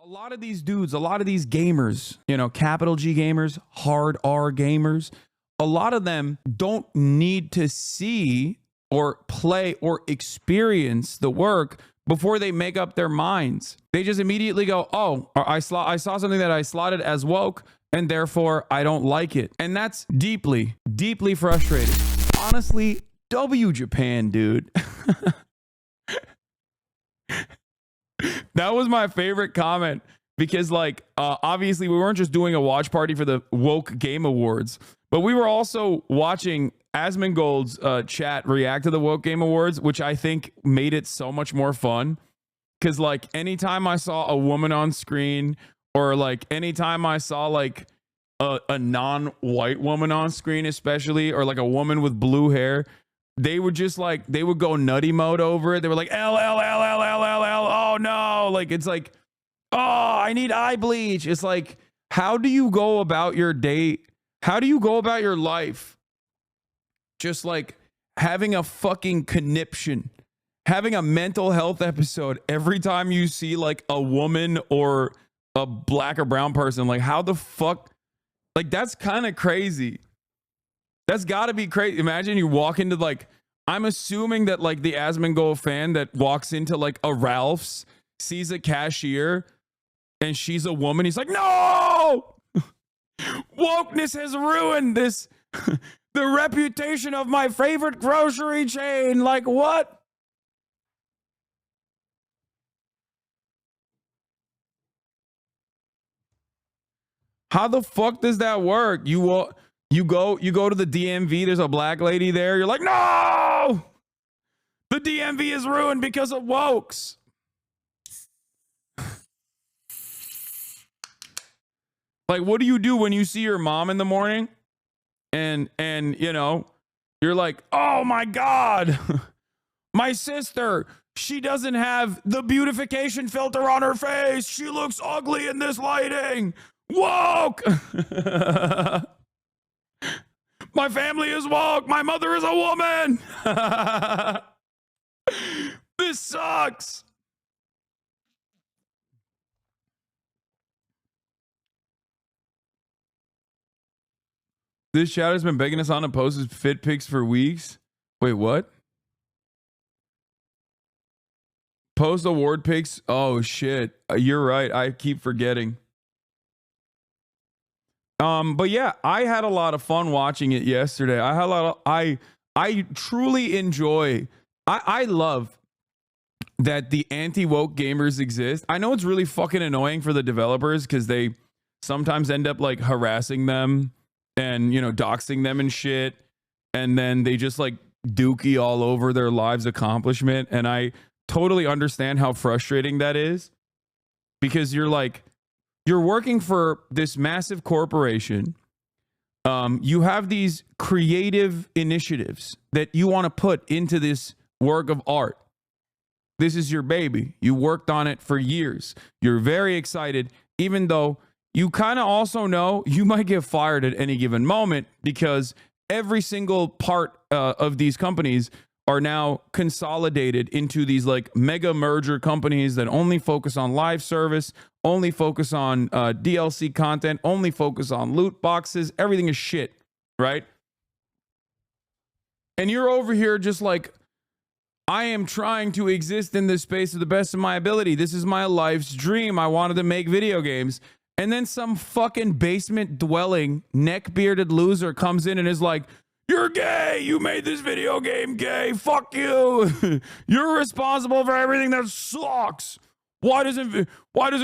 lot of these dudes, a lot of these gamers, you know, capital G gamers, hard R gamers, a lot of them don't need to see or play or experience the work before they make up their minds. They just immediately go, oh, I saw something that I slotted as woke, and therefore I don't like it. And that's deeply, deeply frustrating. Honestly, W Japan, dude. That was my favorite comment because, like, obviously we weren't just doing a watch party for the Woke Game Awards, but we were also watching Asmongold's chat react to the Woke Game Awards, which I think made it so much more fun. Because, like, anytime I saw a woman on screen, or like anytime I saw like a non-white woman on screen, especially, or like a woman with blue hair, they would just like, they would go nutty mode over it. They were like, L, L, L, L, L, L, L. Oh no. Like, it's like, oh, I need eye bleach. It's like, how do you go about your day? How do you go about your life? Just like having a fucking conniption, having a mental health episode every time you see like a woman or a black or brown person. Like, how the fuck? Like, that's kind of crazy. That's got to be crazy. Imagine you walk into, like, I'm assuming that like the Asmongold fan that walks into like a Ralph's, sees a cashier and she's a woman. He's like, no, wokeness has ruined this, the reputation of my favorite grocery chain. Like, what? How the fuck does that work? You go to the DMV, there's a black lady there. You're like, no, the DMV is ruined because of wokes. Like, what do you do when you see your mom in the morning and you know, you're like, oh my God, my sister, she doesn't have the beautification filter on her face. She looks ugly in this lighting. Woke. My family is woke. My mother is a woman. This sucks. This chat has been begging us on to post his fit pics for weeks. Wait, what? Post award pics? Oh shit. You're right. I keep forgetting. But yeah, I had a lot of fun watching it yesterday. I had a lot of, I truly enjoy, I love that the anti-woke gamers exist. I know it's really fucking annoying for the developers because they sometimes end up like harassing them and, you know, doxing them and shit. And then they just like dookie all over their lives' accomplishment. And I totally understand how frustrating that is because you're like, you're working for this massive corporation. You have these creative initiatives that you want to put into this work of art. This is your baby. You worked on it for years. You're very excited, even though you kind of also know you might get fired at any given moment because every single part of these companies are now consolidated into these like mega merger companies that only focus on live service, only focus on DLC content, only focus on loot boxes. Everything is shit, right? And you're over here just like, I am trying to exist in this space to the best of my ability. This is my life's dream. I wanted to make video games. And then some fucking basement dwelling, neck bearded loser comes in and is like, you're gay. You made this video game gay. Fuck you. You're responsible for everything that sucks. Why doesn't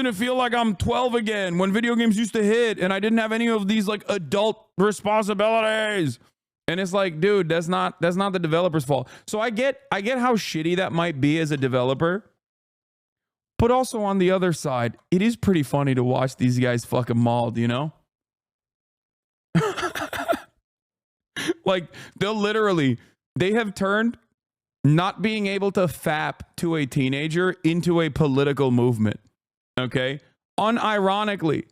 it feel like I'm 12 again when video games used to hit and I didn't have any of these like adult responsibilities? And it's like, dude, that's not the developer's fault. So I get how shitty that might be as a developer. But also on the other side, it is pretty funny to watch these guys fucking mauled, you know? Like, they have turned not being able to fap to a teenager into a political movement. Okay? Unironically.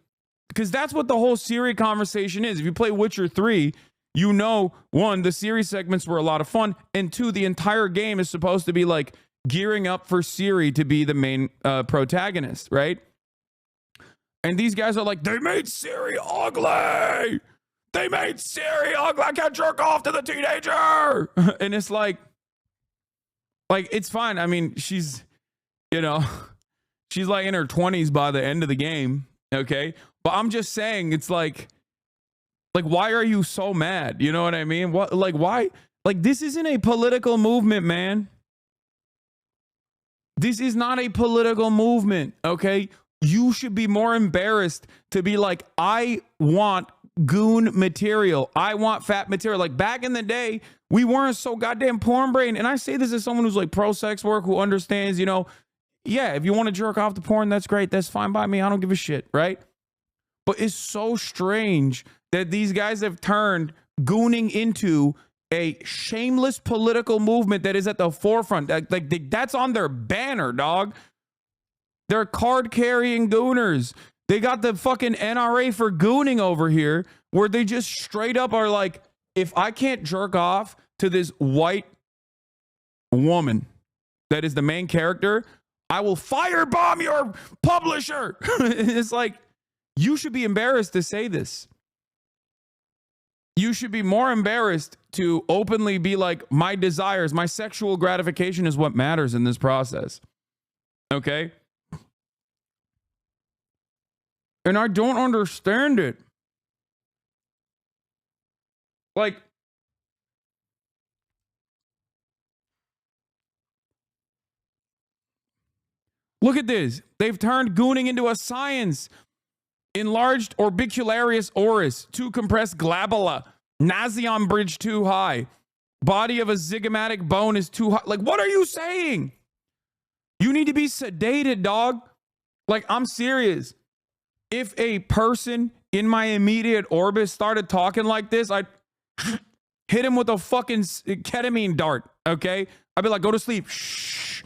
Because that's what the whole Siri conversation is. If you play Witcher 3, you know, one, the Siri segments were a lot of fun, and two, the entire game is supposed to be like gearing up for Siri to be the main protagonist, right? And these guys are like, they made Siri ugly. They made Siri ugly. I can't jerk off to the teenager. And it's like it's fine. I mean, she's, she's like in her 20s by the end of the game. Okay. But I'm just saying, it's like, why are you so mad? You know what I mean? What, why? This isn't a political movement, man. This is not a political movement. Okay. You should be more embarrassed to be like, I want goon material. I want fat material. Like back in the day, we weren't so goddamn porn brain. And I say this as someone who's like pro sex work, who understands, yeah, if you want to jerk off to porn, that's great. That's fine by me. I don't give a shit. Right. But it's so strange that these guys have turned gooning into a shameless political movement that is at the forefront. That's on their banner, dog. They're card carrying gooners. They got the fucking NRA for gooning over here, where they just straight up are like, if I can't jerk off to this white woman that is the main character, I will firebomb your publisher. It's like, you should be embarrassed to say this. You should be more embarrassed to openly be like, my desires, my sexual gratification is what matters in this process. Okay? And I don't understand it. Like, look at this. They've turned gooning into a science. Enlarged orbicularis oris, too compressed glabella, Nasion bridge too high, body of a zygomatic bone is too high. Like, what are you saying? You need to be sedated, dog. Like, I'm serious. If a person in my immediate orbit started talking like this, I'd hit him with a fucking ketamine dart, okay? I'd be like, go to sleep. Shh.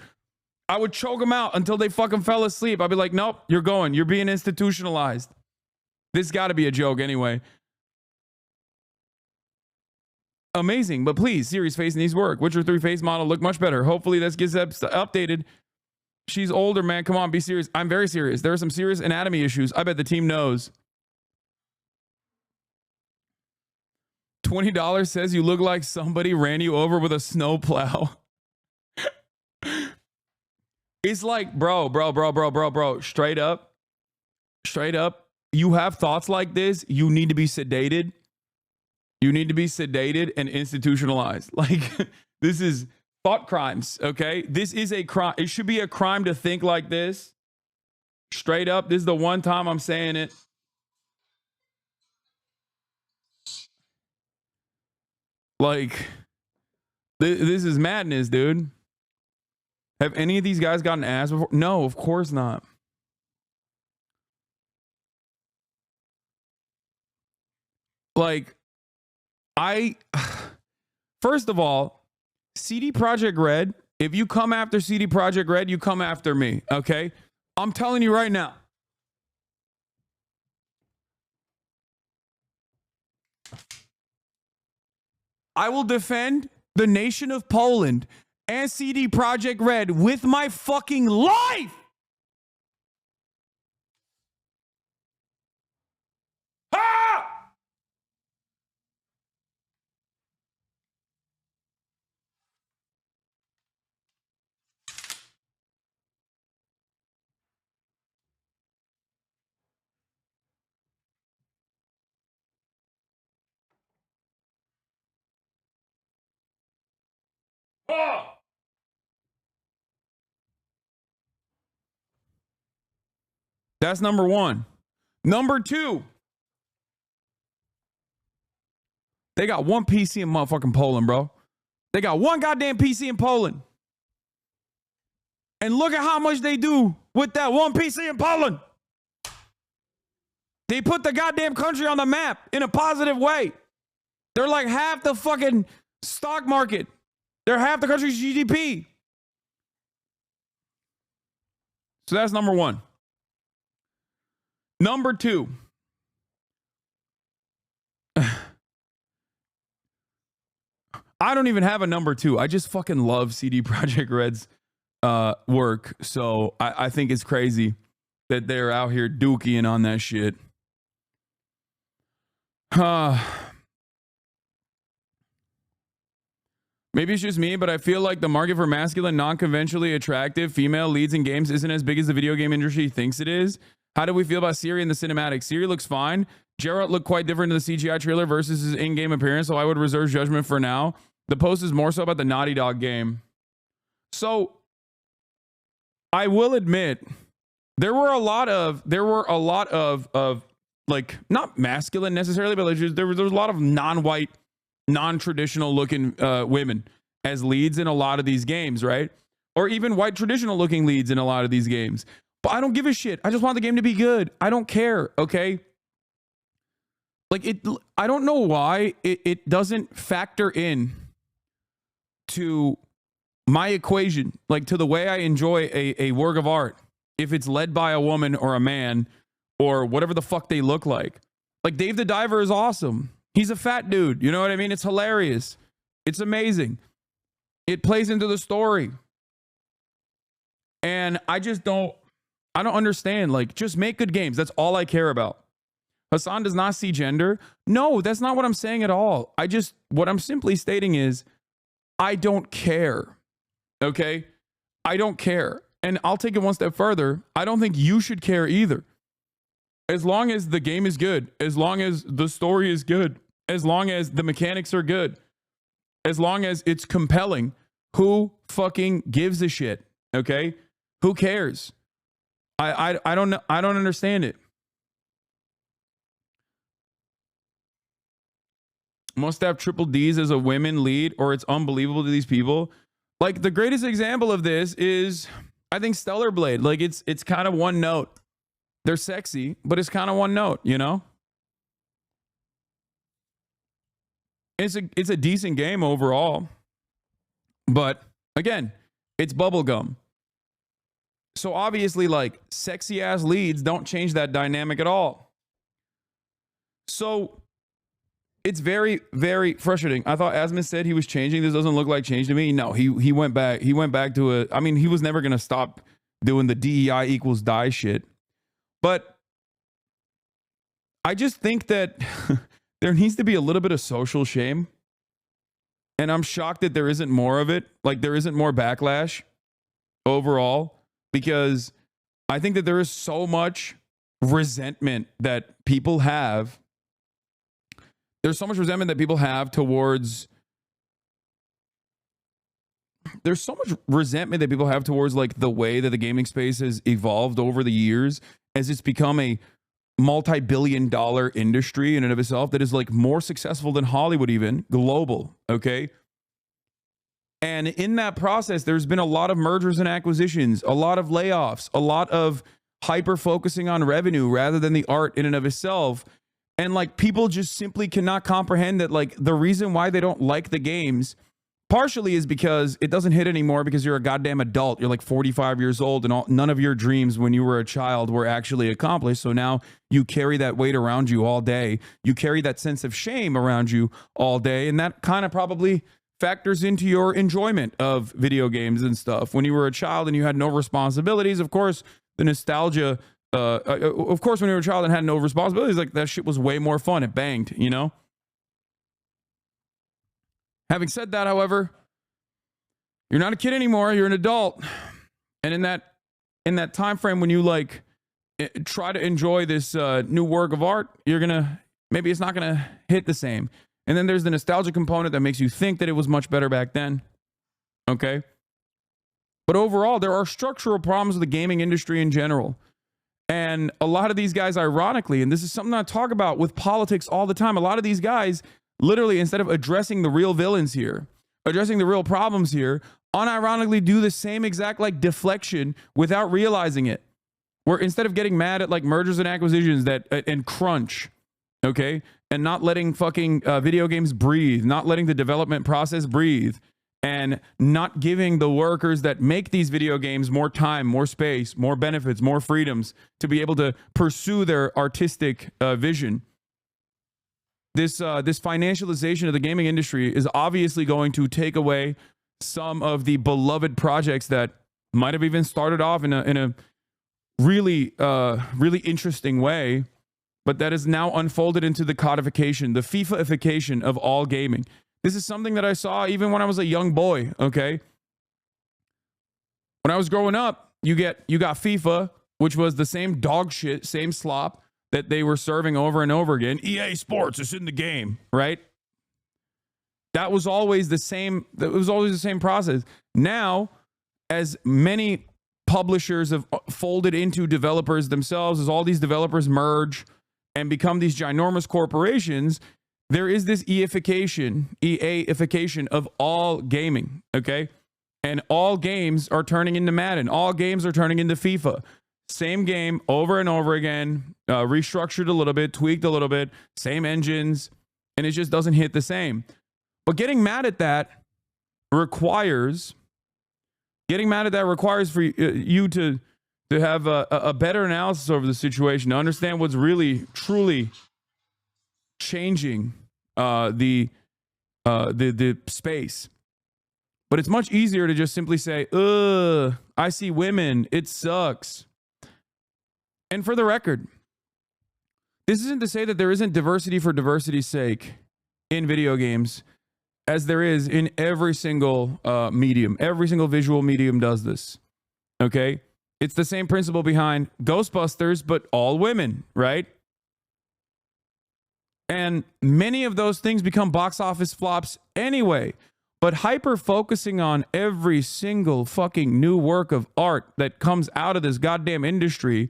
I would choke them out until they fucking fell asleep. I'd be like, nope, you're going. You're being institutionalized. This got to be a joke anyway. Amazing, but please, Siri's face needs work. Witcher 3 face model look much better. Hopefully this gets updated. She's older, man. Come on, be serious. I'm very serious. There are some serious anatomy issues. I bet the team knows. $20 says you look like somebody ran you over with a snowplow. It's like, bro. Straight up. You have thoughts like this. You need to be sedated. You need to be sedated and institutionalized. Like, this is thought crimes, okay? This is a crime. It should be a crime to think like this. Straight up. This is the one time I'm saying it. Like, this is madness, dude. Have any of these guys gotten ass before? No, of course not. Like, first of all, CD Projekt Red, if you come after CD Projekt Red, you come after me, okay? I'm telling you right now. I will defend the nation of Poland and CD Projekt Red with my fucking life. Ah! Ah! That's number one. Number two, they got one PC in motherfucking Poland, bro. They got one goddamn PC in Poland. And look at how much they do with that one PC in Poland. They put the goddamn country on the map in a positive way. They're like half the fucking stock market. They're half the country's GDP. So that's number one. Number two. I don't even have a number two. I just fucking love CD Projekt Red's work. So I think it's crazy. that they're out here dookieing on that shit. Maybe it's just me, but I feel like the market for masculine, non-conventionally attractive female leads in games isn't as big as the video game industry thinks it is. How do we feel about Siri in the cinematic? Siri looks fine. Geralt looked quite different in the CGI trailer versus his in-game appearance, so I would reserve judgment for now. The post is more so about the Naughty Dog game. So I will admit there were a lot of like, not masculine necessarily, but like there was a lot of non-white, non-traditional looking women as leads in a lot of these games, right? Or even white traditional looking leads in a lot of these games. But I don't give a shit. I just want the game to be good. I don't care, okay? Like, I don't know why it doesn't factor in to my equation, like to the way I enjoy a work of art, if it's led by a woman or a man or whatever the fuck they look like. Like, Dave the Diver is awesome. He's a fat dude. You know what I mean? It's hilarious. It's amazing. It plays into the story. And I don't understand. Like, just make good games. That's all I care about. Hasan does not see gender. No, that's not what I'm saying at all. What I'm simply stating is, I don't care. Okay? I don't care. And I'll take it one step further. I don't think you should care either. As long as the game is good, as long as the story is good, as long as the mechanics are good, as long as it's compelling, who fucking gives a shit? Okay? Who cares? I don't know. I don't understand it. Must have triple D's as a women lead, or it's unbelievable to these people. Like, the greatest example of this is, I think, Stellar Blade. Like, it's kind of one note. They're sexy, but it's kind of one note, you know? It's a decent game overall. But again, it's bubblegum. So obviously, like, sexy ass leads don't change that dynamic at all. So it's very, very frustrating. I thought Asmus said he was changing. This doesn't look like change to me. No, he went back. He went back to I mean, he was never gonna stop doing the DEI equals die shit. But I just think that there needs to be a little bit of social shame. And I'm shocked that there isn't more of it. Like, there isn't more backlash overall, because I think that there is so much resentment that people have. There's so much resentment that people have towards. There's so much resentment that people have towards, like, the way that the gaming space has evolved over the years, as it's become a multi-billion-dollar industry in and of itself that is, like, more successful than Hollywood, even global. Okay. And in that process, there's been a lot of mergers and acquisitions, a lot of layoffs, a lot of hyper focusing on revenue rather than the art in and of itself. And, like, people just simply cannot comprehend that, like, the reason why they don't like the games partially is because it doesn't hit anymore because you're a goddamn adult. You're like 45 years old and none of your dreams when you were a child were actually accomplished. So now you carry that weight around you all day. You carry that sense of shame around you all day. And that kind of probably factors into your enjoyment of video games and stuff. When you were a child and you had no responsibilities, of course, the nostalgia, of course, when you were a child and had no responsibilities, like, that shit was way more fun. It banged, you know? Having said that, however, you're not a kid anymore. You're an adult. And in that time frame when you, like, try to enjoy this new work of art, maybe it's not going to hit the same. And then there's the nostalgia component that makes you think that it was much better back then. Okay? But overall, there are structural problems with the gaming industry in general. And a lot of these guys, ironically, and this is something I talk about with politics all the time, a lot of these guys, literally, instead of addressing the real villains here, addressing the real problems here, unironically do the same exact, like, deflection without realizing it. Where instead of getting mad at, like, mergers and acquisitions and crunch, okay, and not letting fucking video games breathe, not letting the development process breathe, and not giving the workers that make these video games more time, more space, more benefits, more freedoms to be able to pursue their artistic vision. This financialization of the gaming industry is obviously going to take away some of the beloved projects that might have even started off in a really interesting way, but that is now unfolded into the codification, the FIFA-ification of all gaming. This is something that I saw even when I was a young boy, okay? When I was growing up, you got FIFA, which was the same dog shit, same slop that they were serving over and over again. EA Sports is in the game, right? That was always the same. It was always the same process. Now, as many publishers have folded into developers themselves, as all these developers merge and become these ginormous corporations, there is this EA-ification of all gaming, okay? And all games are turning into Madden. All games are turning into FIFA. Same game over and over again, restructured a little bit, tweaked a little bit, same engines, and it just doesn't hit the same. But getting mad at that requires for you to have a better analysis over the situation, to understand what's really, truly changing the space. But it's much easier to just simply say, I see women, it sucks. And for the record, this isn't to say that there isn't diversity for diversity's sake in video games, as there is in every single medium. Every single visual medium does this, okay? It's the same principle behind Ghostbusters, but all women, right? And many of those things become box office flops anyway. But hyper-focusing on every single fucking new work of art that comes out of this goddamn industry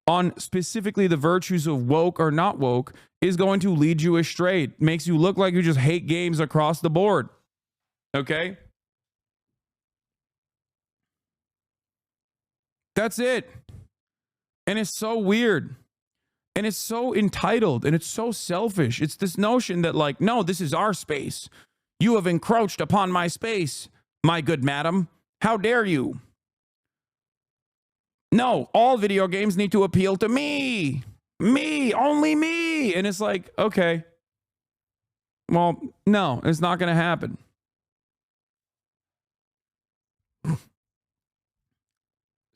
on specifically the virtues of woke or not woke is going to lead you astray. It makes you look like you just hate games across the board. Okay? That's it. And it's so weird. And it's so entitled. And it's so selfish. It's this notion that, like, no, this is our space. You have encroached upon my space, my good madam. How dare you? No, all video games need to appeal to me. Me, only me. And it's like, okay. Well, no, it's not going to happen.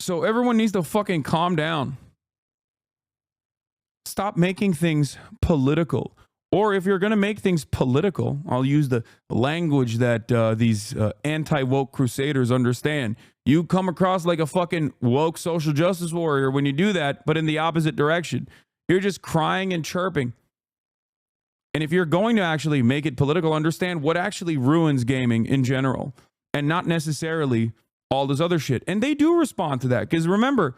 So everyone needs to fucking calm down. Stop making things political. Or if you're going to make things political, I'll use the language that these anti-woke crusaders understand. You come across like a fucking woke social justice warrior when you do that, but in the opposite direction. You're just crying and chirping. And if you're going to actually make it political, understand what actually ruins gaming in general, and not necessarily all this other shit. And they do respond to that. Because remember,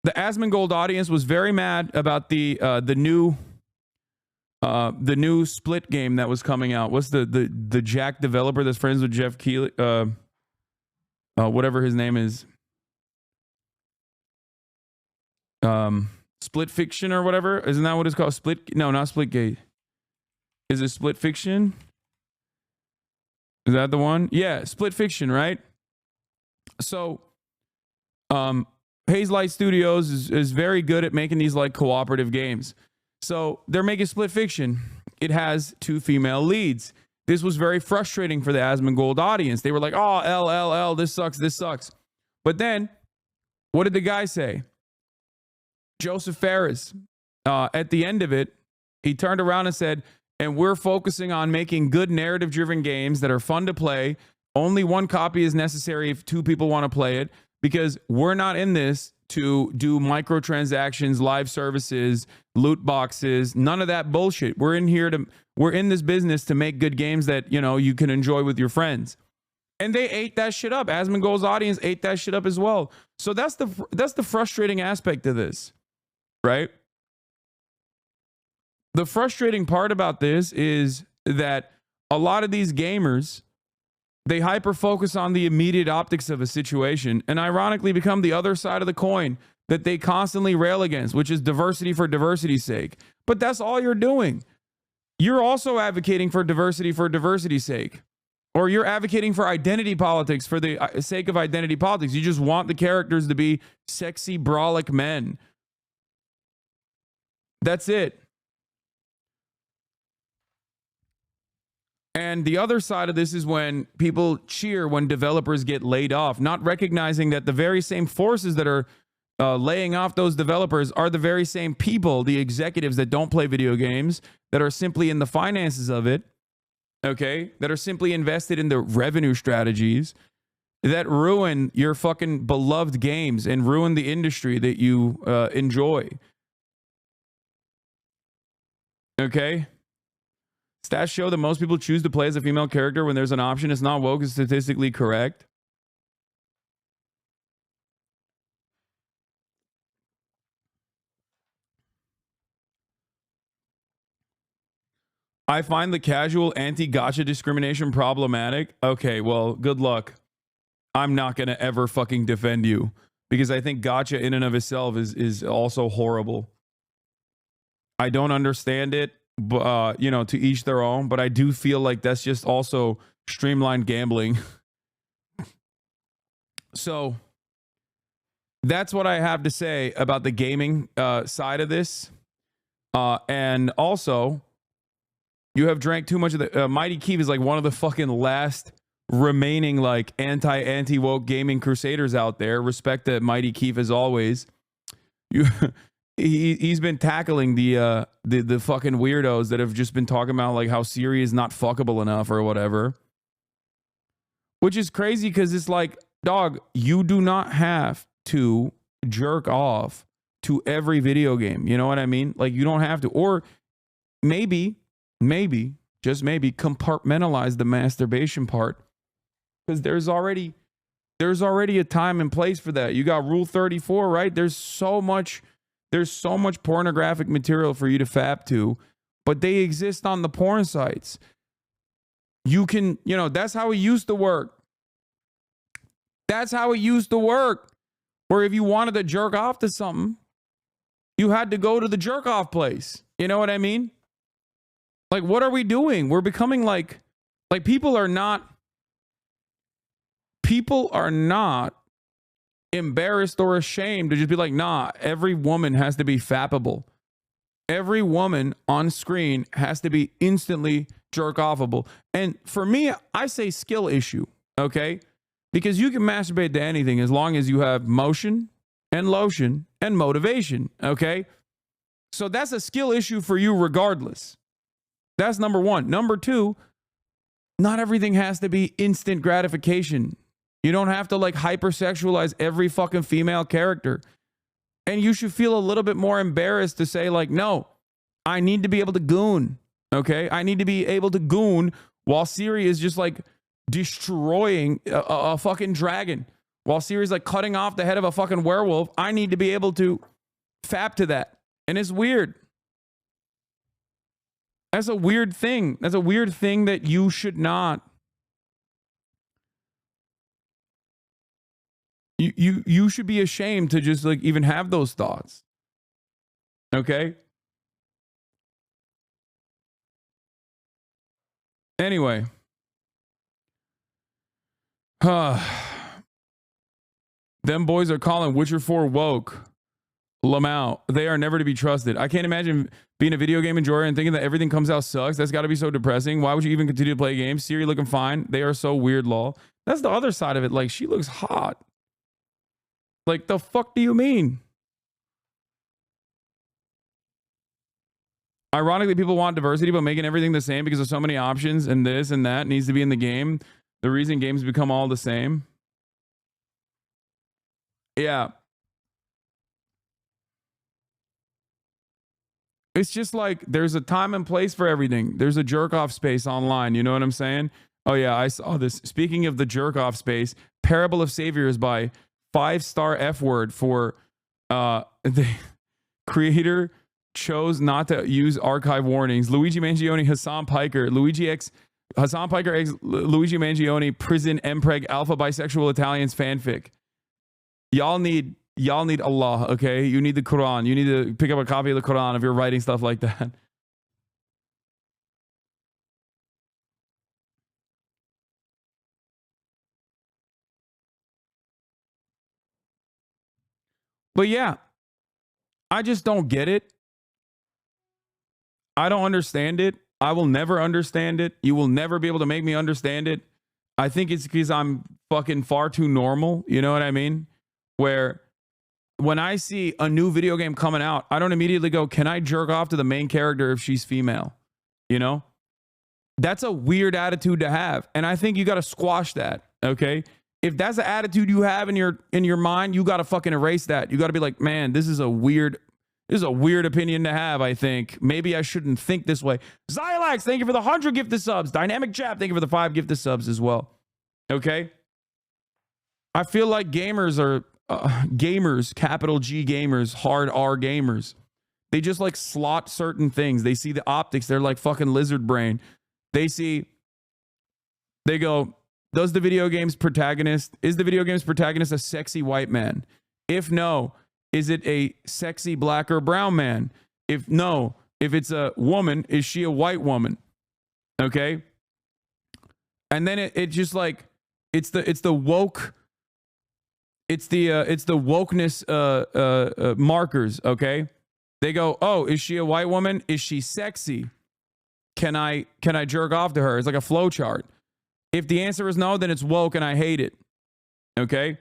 the Asmongold audience was very mad about the new Split game that was coming out. What's the Jack developer that's friends with Jeff Keighley? Whatever his name is. Split Fiction or whatever. Isn't that what it's called? No, not Splitgate. Is it Split Fiction? Is that the one? Yeah, Split Fiction, right? So, Haze Light Studios is very good at making these like cooperative games. So they're making Split Fiction. It has 2 female leads. This was very frustrating for the Asmongold audience. They were like, oh, LLL, this sucks. But then, what did the guy say? Joseph Ferris, at the end of it, he turned around and said, and we're focusing on making good narrative-driven games that are fun to play. Only 1 copy is necessary if 2 people want to play it, because we're not in this to do microtransactions, live services, loot boxes, none of that bullshit. We're in this business to make good games that, you know, you can enjoy with your friends. And they ate that shit up. Asmongold's audience ate that shit up as well. So that's the frustrating aspect of this, right? The frustrating part about this is that a lot of these gamers, they hyper focus on the immediate optics of a situation and ironically become the other side of the coin that they constantly rail against, which is diversity for diversity's sake. But that's all you're doing. You're also advocating for diversity's sake. Or you're advocating for identity politics for the sake of identity politics. You just want the characters to be sexy, brolic men. That's it. And the other side of this is when people cheer when developers get laid off, not recognizing that the very same forces that are laying off those developers are the very same people, the executives that don't play video games, that are simply in the finances of it, okay, that are simply invested in the revenue strategies that ruin your fucking beloved games and ruin the industry that you enjoy. Okay? Stats show that most people choose to play as a female character when there's an option. It's not woke, it's statistically correct. I find the casual anti-gacha discrimination problematic. Okay, well, good luck. I'm not going to ever fucking defend you because I think gacha in and of itself is also horrible. I don't understand it, but you know, to each their own, but I do feel like that's just also streamlined gambling. So that's what I have to say about the gaming side of this. And also, you have drank too much of the Mighty Keith is like one of the fucking last remaining like anti-woke gaming crusaders out there. Respect to Mighty Keith as always. He's been tackling the fucking weirdos that have just been talking about like how Siri is not fuckable enough or whatever. Which is crazy because it's like, dog, you do not have to jerk off to every video game. You know what I mean? Like you don't have to. Or maybe, just maybe compartmentalize the masturbation part. Because there's already a time and place for that. You got Rule 34, right? There's so much pornographic material for you to fap to, but they exist on the porn sites. You can, you know, that's how it used to work. That's how it used to work. Or if you wanted to jerk off to something, you had to go to the jerk off place. You know what I mean? Like, what are we doing? We're becoming like people are not embarrassed or ashamed to just be like, nah, every woman has to be fappable. Every woman on screen has to be instantly jerk offable. And for me, I say skill issue, okay? Because you can masturbate to anything as long as you have motion and lotion and motivation, okay? So that's a skill issue for you regardless. That's number one. Number two, not everything has to be instant gratification. You don't have to like hypersexualize every fucking female character. And you should feel a little bit more embarrassed to say like, no, I need to be able to goon. Okay. I need to be able to goon while Siri is just like destroying a fucking dragon. While Siri's like cutting off the head of a fucking werewolf. I need to be able to fap to that. And it's weird. That's a weird thing. That's a weird thing that you should not. You should be ashamed to just like even have those thoughts. Okay? Anyway. Them boys are calling Witcher 4 woke. Lamau, they are never to be trusted. I can't imagine being a video game enjoyer and thinking that everything comes out sucks. That's got to be so depressing. Why would you even continue to play games? Siri looking fine. They are so weird, lol. That's the other side of it. Like, she looks hot. Like, the fuck do you mean? Ironically, people want diversity, but making everything the same because of so many options and this and that needs to be in the game. The reason games become all the same. Yeah. It's just like there's a time and place for everything. There's a jerk off space online. You know what I'm saying? Oh, yeah, I saw this. Speaking of the jerk off space, Parable of Saviors by 5-star F word for the creator chose not to use archive warnings. Luigi Mangione, Hassan Piker, Hassan Piker X Luigi Mangione, prison Mpreg alpha bisexual Italians fanfic. Y'all need Allah, okay? You need the Quran. You need to pick up a copy of the Quran if you're writing stuff like that. But yeah, I just don't get it. I don't understand it. I will never understand it. You will never be able to make me understand it. I think it's because I'm fucking far too normal. You know what I mean? Where when I see a new video game coming out, I don't immediately go, can I jerk off to the main character if she's female? You know? That's a weird attitude to have. And I think you got to squash that. Okay. If that's the attitude you have in your mind, you got to fucking erase that. You got to be like, man, this is a weird opinion to have, I think. Maybe I shouldn't think this way. Zylax, thank you for the 100 gifted subs. Dynamic Chap, thank you for the 5 gifted subs as well. Okay. I feel like gamers are gamers, capital G gamers, hard R gamers. They just like slot certain things. They see the optics. They're like fucking lizard brain. They go, is the video game's protagonist a sexy white man? If no, is it a sexy black or brown man? If it's a woman, is she a white woman? Okay. And then it just like, it's the wokeness markers. Okay. They go, oh, is she a white woman? Is she sexy? Can I jerk off to her? It's like a flow chart. If the answer is no, then it's woke and I hate it. Okay?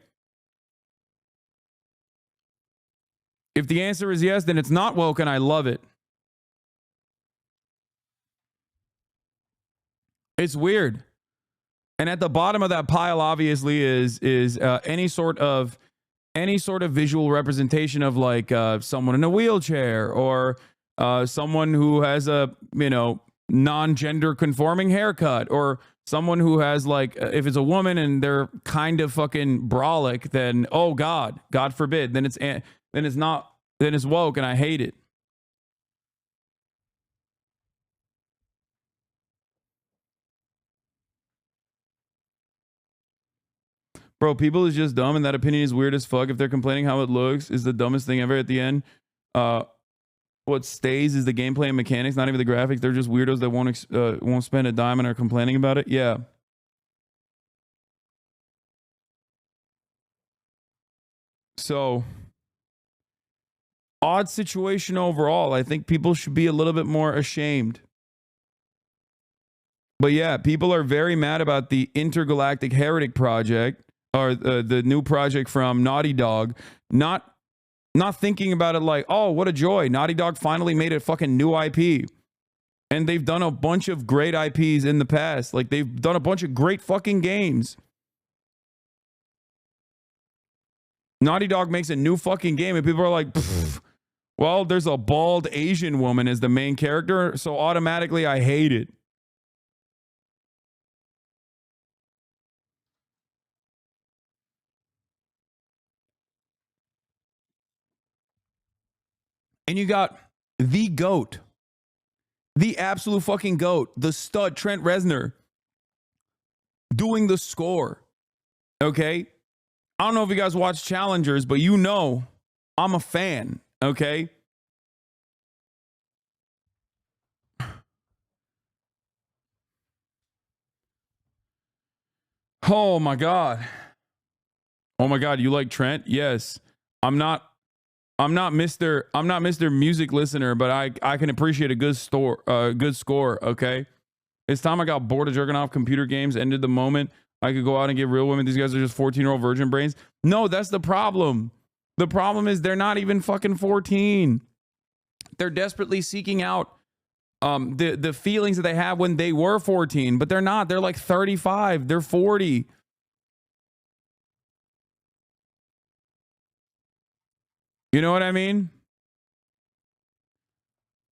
If the answer is yes, then it's not woke and I love it. It's weird. And at the bottom of that pile obviously is any sort of visual representation of like someone in a wheelchair or someone who has a, non-gender conforming haircut, or someone who has like, if it's a woman and they're kind of fucking brolic, then oh God forbid, then it's woke and I hate it. Bro, people is just dumb and that opinion is weird as fuck. If they're complaining how it looks is the dumbest thing ever at the end. What stays is the gameplay and mechanics, not even the graphics. They're just weirdos that won't spend a dime and are complaining about it. Yeah. So, odd situation overall. I think people should be a little bit more ashamed. But yeah, people are very mad about the Intergalactic Heretic project, or the new project from Naughty Dog, not thinking about it like, oh, what a joy. Naughty Dog finally made a fucking new IP. And they've done a bunch of great IPs in the past. Like, they've done a bunch of great fucking games. Naughty Dog makes a new fucking game and people are like, well, there's a bald Asian woman as the main character, so automatically I hate it. And you got the GOAT, the absolute fucking GOAT, the stud, Trent Reznor, doing the score. Okay? I don't know if you guys watch Challengers, but I'm a fan. Okay? Oh my God. Oh my God, you like Trent? Yes. I'm not Mr. Music Listener, but I can appreciate a good score, okay? It's time I got bored of jerking off computer games, ended the moment I could go out and get real women. These guys are just 14-year-old virgin brains. No, that's the problem. The problem is they're not even fucking 14. They're desperately seeking out the feelings that they have when they were 14, but they're not. They're like 35. They're 40. You know what I mean?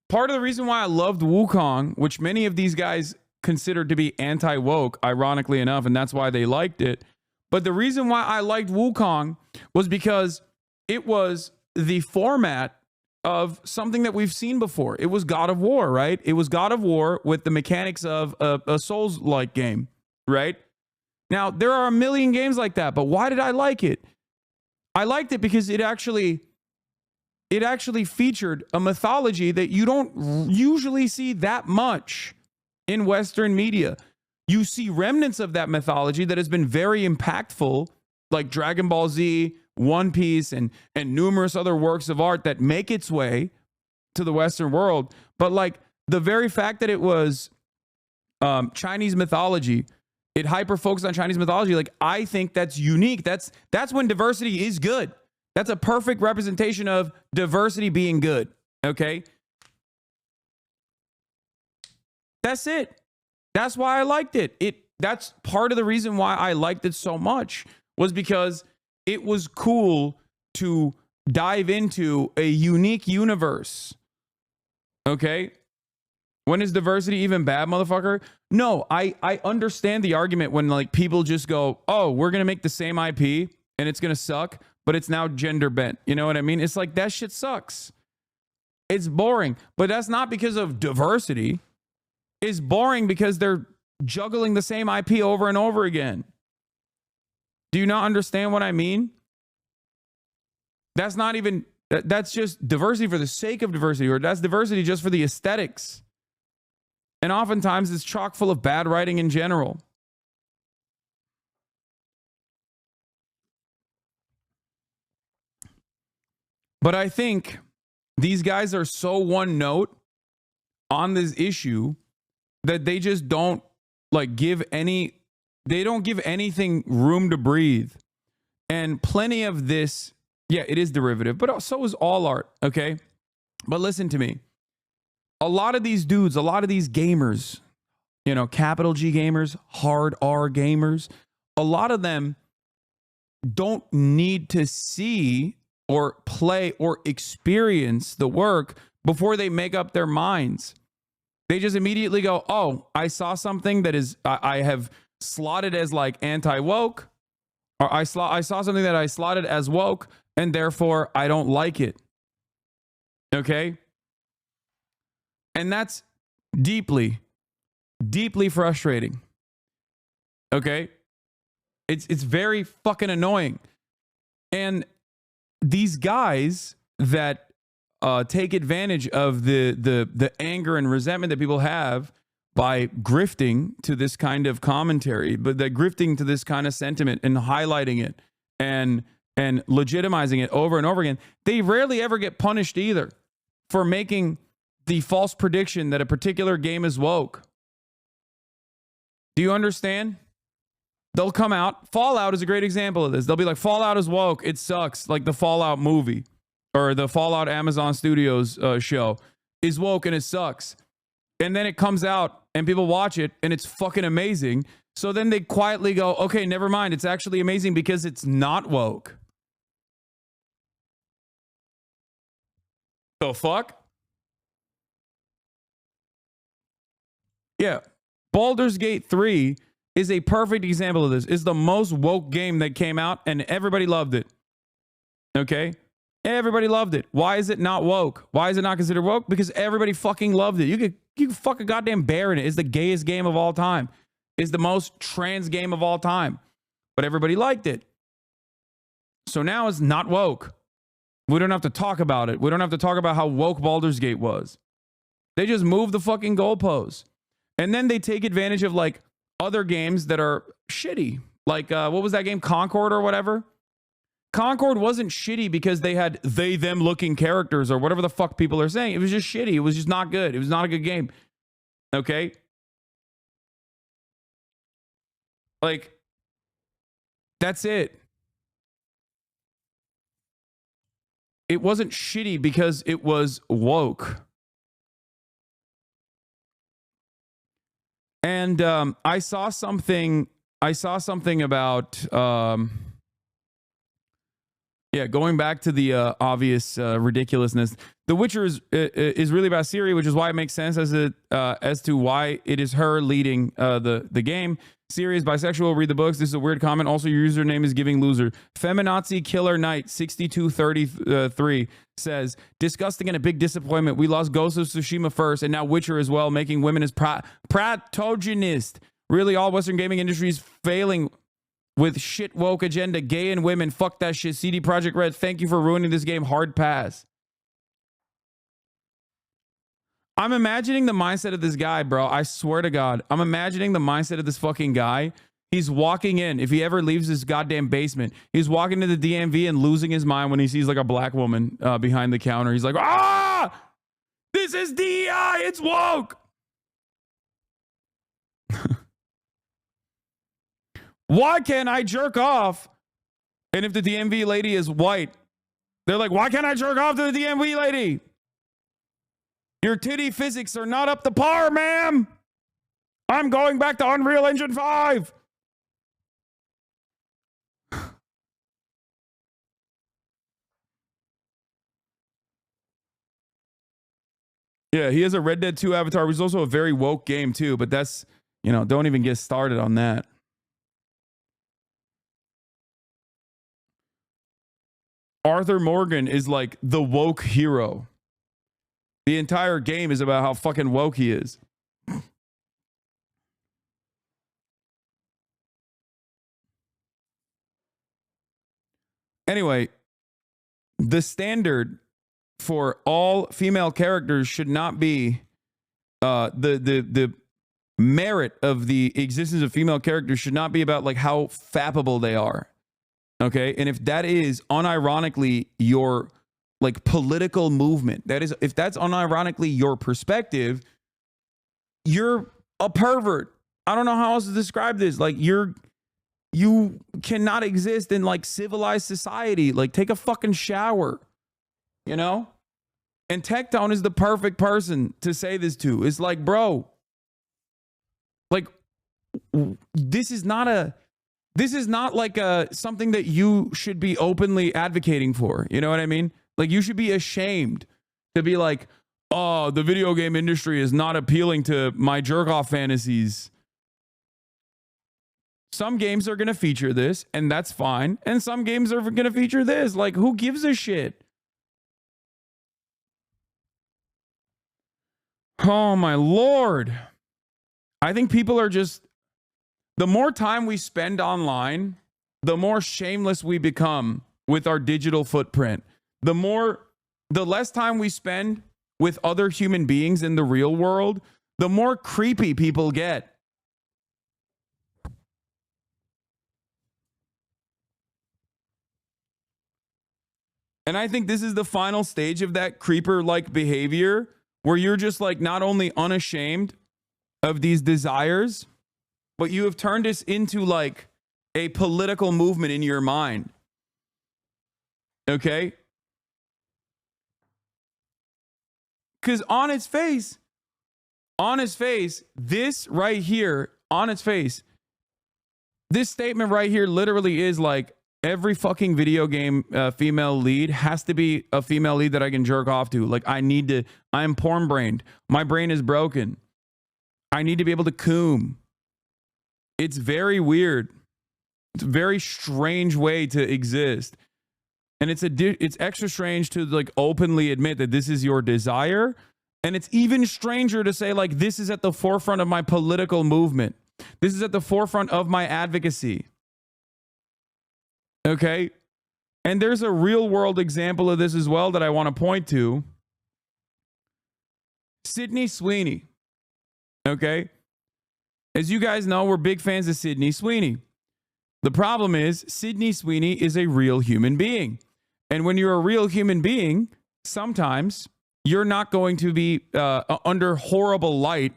Part of the reason why I loved Wukong, which many of these guys considered to be anti-woke, ironically enough, and that's why they liked it. But the reason why I liked Wukong was because it was the format of something that we've seen before. It was God of War, right? It was God of War with the mechanics of a Souls-like game, right? Now, there are a million games like that, but why did I like it? I liked it because it actually featured a mythology that you don't usually see that much in Western media. You see remnants of that mythology that has been very impactful, like Dragon Ball Z, One Piece, and numerous other works of art that make its way to the Western world. But like the very fact that it was Chinese mythology, it hyper focused on Chinese mythology. Like, I think that's unique. That's when diversity is good. That's a perfect representation of diversity being good. Okay. That's it. That's why I liked it. That's part of the reason why I liked it so much, was because it was cool to dive into a unique universe. Okay. When is diversity even bad, motherfucker? No, I understand the argument when like people just go, oh, we're going to make the same IP and it's going to suck, but it's now gender bent. You know what I mean? It's like, that shit sucks. It's boring, but that's not because of diversity. It's boring because they're juggling the same IP over and over again. Do you not understand what I mean? That's not even, that's just diversity for the sake of diversity, or that's diversity just for the aesthetics. And oftentimes it's chock full of bad writing in general. But I think these guys are so one note on this issue that they just don't like give any, they don't give anything room to breathe. And plenty of this, yeah, it is derivative, but so is all art, okay? But listen to me. A lot of these dudes, a lot of these gamers, you know, capital G gamers, hard R gamers, a lot of them don't need to see or play or experience the work before they make up their minds. They just immediately go, oh, I saw something that is, I have slotted as like anti-woke, or I saw something that I slotted as woke, and therefore I don't like it. Okay? And that's deeply, deeply frustrating. Okay? It's very fucking annoying. And these guys that take advantage of the anger and resentment that people have by grifting to this kind of commentary, but they're grifting to this kind of sentiment and highlighting it and legitimizing it over and over again, they rarely ever get punished either for making the false prediction that a particular game is woke. Do you understand? They'll come out. Fallout is a great example of this. They'll be like, Fallout is woke. It sucks. Like the Fallout movie or the Fallout Amazon Studios show is woke and it sucks. And then it comes out and people watch it and it's fucking amazing. So then they quietly go, okay, never mind. It's actually amazing because it's not woke. The fuck? Yeah. Baldur's Gate 3 is a perfect example of this. It's the most woke game that came out and everybody loved it. Okay? Everybody loved it. Why is it not woke? Why is it not considered woke? Because everybody fucking loved it. You could fuck a goddamn bear in it. It's the gayest game of all time. It's the most trans game of all time. But everybody liked it. So now it's not woke. We don't have to talk about it. We don't have to talk about how woke Baldur's Gate was. They just move the fucking goalposts. And then they take advantage of like other games that are shitty. Like, what was that game? Concord or whatever? Concord wasn't shitty because they had them looking characters or whatever the fuck people are saying. It was just shitty. It was just not good. It was not a good game. Okay? Like, that's it. It wasn't shitty because it was woke. And I saw something about going back to the obvious ridiculousness. The Witcher is really about Ciri, which is why it makes sense as to why it is her leading the game. Ciri is bisexual. Read the books. This is a weird comment. Also, your username is giving loser. Feminazi Killer Knight 6233 says, disgusting and a big disappointment. We lost Ghost of Tsushima first, and now Witcher as well, making women as protagonist. Really, all Western gaming industries failing with shit woke agenda, gay and women. Fuck that shit. CD Projekt Red, thank you for ruining this game. Hard pass. I'm imagining the mindset of this guy, bro. I swear to God. I'm imagining the mindset of this fucking guy. He's walking in. If he ever leaves his goddamn basement, he's walking to the DMV and losing his mind when he sees like a black woman behind the counter. He's like, ah, this is DEI. It's woke. Why can't I jerk off? And if the DMV lady is white They're like, why can't I jerk off to the DMV lady? Your titty physics are not up to par, ma'am. I'm going back to Unreal Engine 5. Yeah, he has a Red Dead 2 avatar, which is also a very woke game too, but that's, you know, don't even get started on that. Arthur Morgan is like the woke hero. The entire game is about how fucking woke he is. Anyway, the standard for all female characters should not be the merit of the existence of female characters should not be about like how fappable they are. Okay? And if that is unironically your like political movement, that is, if that's unironically your perspective, you're a pervert. I don't know how else to describe this. Like you cannot exist in like civilized society. Like take a fucking shower, you know? And Tectone is the perfect person to say this to. It's like, bro, like this is not like something that you should be openly advocating for. You know what I mean? Like you should be ashamed to be like, oh, the video game industry is not appealing to my jerk off fantasies. Some games are going to feature this, and that's fine. And some games are going to feature this. Like, who gives a shit? Oh, my Lord. I think people are just... The more time we spend online, the more shameless we become with our digital footprint. The less time we spend with other human beings in the real world, the more creepy people get. And I think this is the final stage of that creeper-like behavior where you're just like not only unashamed of these desires, but you have turned this into like a political movement in your mind. Okay? Because on its face, this right here, on its face, this statement right here literally is like, every fucking video game female lead has to be a female lead that I can jerk off to. Like I'm porn brained. My brain is broken. I need to be able to coom. It's very weird. It's a very strange way to exist. And it's extra strange to like openly admit that this is your desire. And it's even stranger to say like, this is at the forefront of my political movement. This is at the forefront of my advocacy. Okay? And there's a real world example of this as well that I want to point to. Sydney Sweeney. Okay? As you guys know, we're big fans of Sydney Sweeney. The problem is, Sydney Sweeney is a real human being. And when you're a real human being, sometimes you're not going to be under horrible light.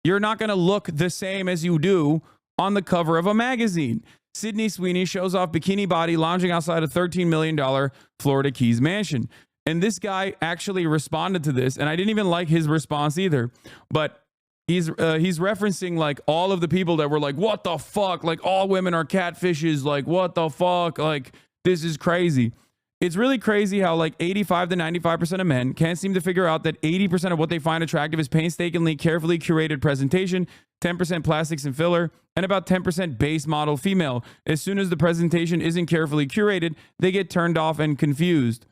You're not going to look the same as you do on the cover of a magazine. Sydney Sweeney shows off bikini body lounging outside a $13 million Florida Keys mansion. And this guy actually responded to this, and I didn't even like his response either. But he's referencing like all of the people that were like, what the fuck? Like all women are catfishes. Like what the fuck? Like this is crazy. It's really crazy how like 85 to 95% of men can't seem to figure out that 80% of what they find attractive is painstakingly, carefully curated presentation, 10% plastics and filler, and about 10% base model female. As soon as the presentation isn't carefully curated, they get turned off and confused.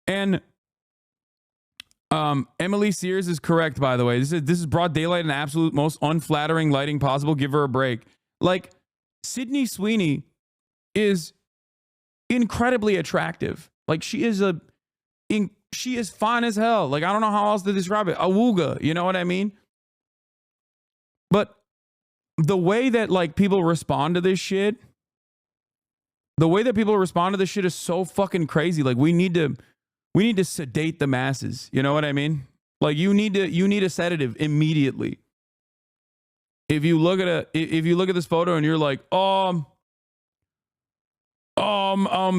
And Emily Sears is correct, by the way. This is broad daylight and absolute most unflattering lighting possible. Give her a break. Like, Sydney Sweeney is incredibly attractive. Like, she is fine as hell. Like, I don't know how else to describe it. Awooga, you know what I mean? But the way that like people respond to this shit, is so fucking crazy. Like we need to sedate the masses. You know what I mean? Like you need a sedative immediately. If you look at this photo and you're like, oh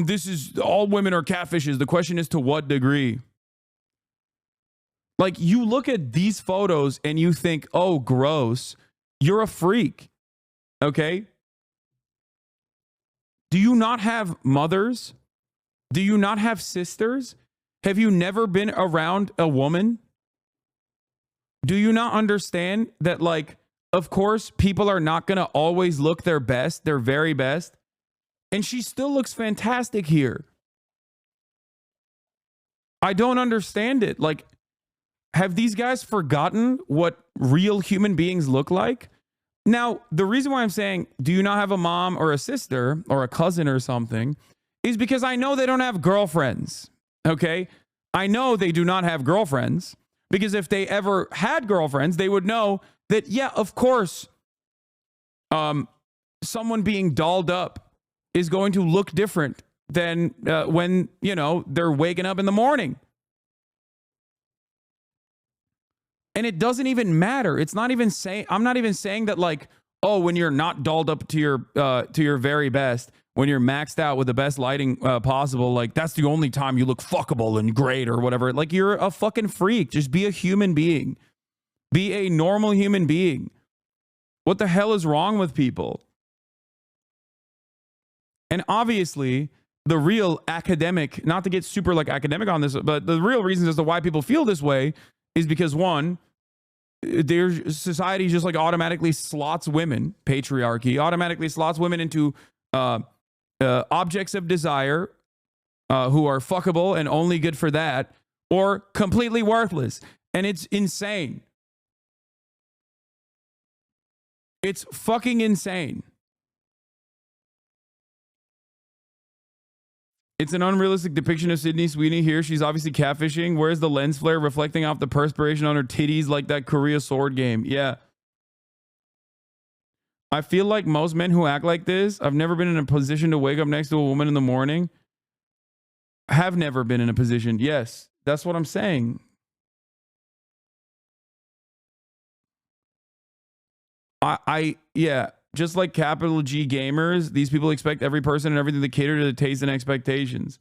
this is all women are catfishes. The question is to what degree? Like, you look at these photos and you think, oh, gross. You're a freak. Okay. Do you not have mothers? Do you not have sisters? Have you never been around a woman? Do you not understand that, like, of course, people are not going to always look their best, their very best? And she still looks fantastic here. I don't understand it. Like, have these guys forgotten what real human beings look like? Now, the reason why I'm saying, do you not have a mom or a sister or a cousin or something, is because I know they don't have girlfriends. Okay? I know they do not have girlfriends, because if they ever had girlfriends, they would know that, yeah, of course, someone being dolled up is going to look different than when, you know, they're waking up in the morning. And it doesn't even matter. It's not even saying, I'm not even saying that, like, oh, when you're not dolled up to your very best, when you're maxed out with the best lighting possible, like, that's the only time you look fuckable and great or whatever. Like, you're a fucking freak. Just be a human being. Be a normal human being. What the hell is wrong with people? And obviously, the real academic, not to get super like academic on this, but the real reasons as to why people feel this way is because, one, their society just like automatically slots women, patriarchy automatically slots women into objects of desire who are fuckable and only good for that, or completely worthless. And it's insane. It's fucking insane. It's an unrealistic depiction of Sydney Sweeney here. She's obviously catfishing. Where's the lens flare reflecting off the perspiration on her titties like that Korea sword game? Yeah. I feel like most men who act like this, I've never been in a position to wake up next to a woman in the morning. Have never been in a position. Yes, that's what I'm saying. Yeah. Just like capital G gamers, these people expect every person and everything to cater to the taste and expectations.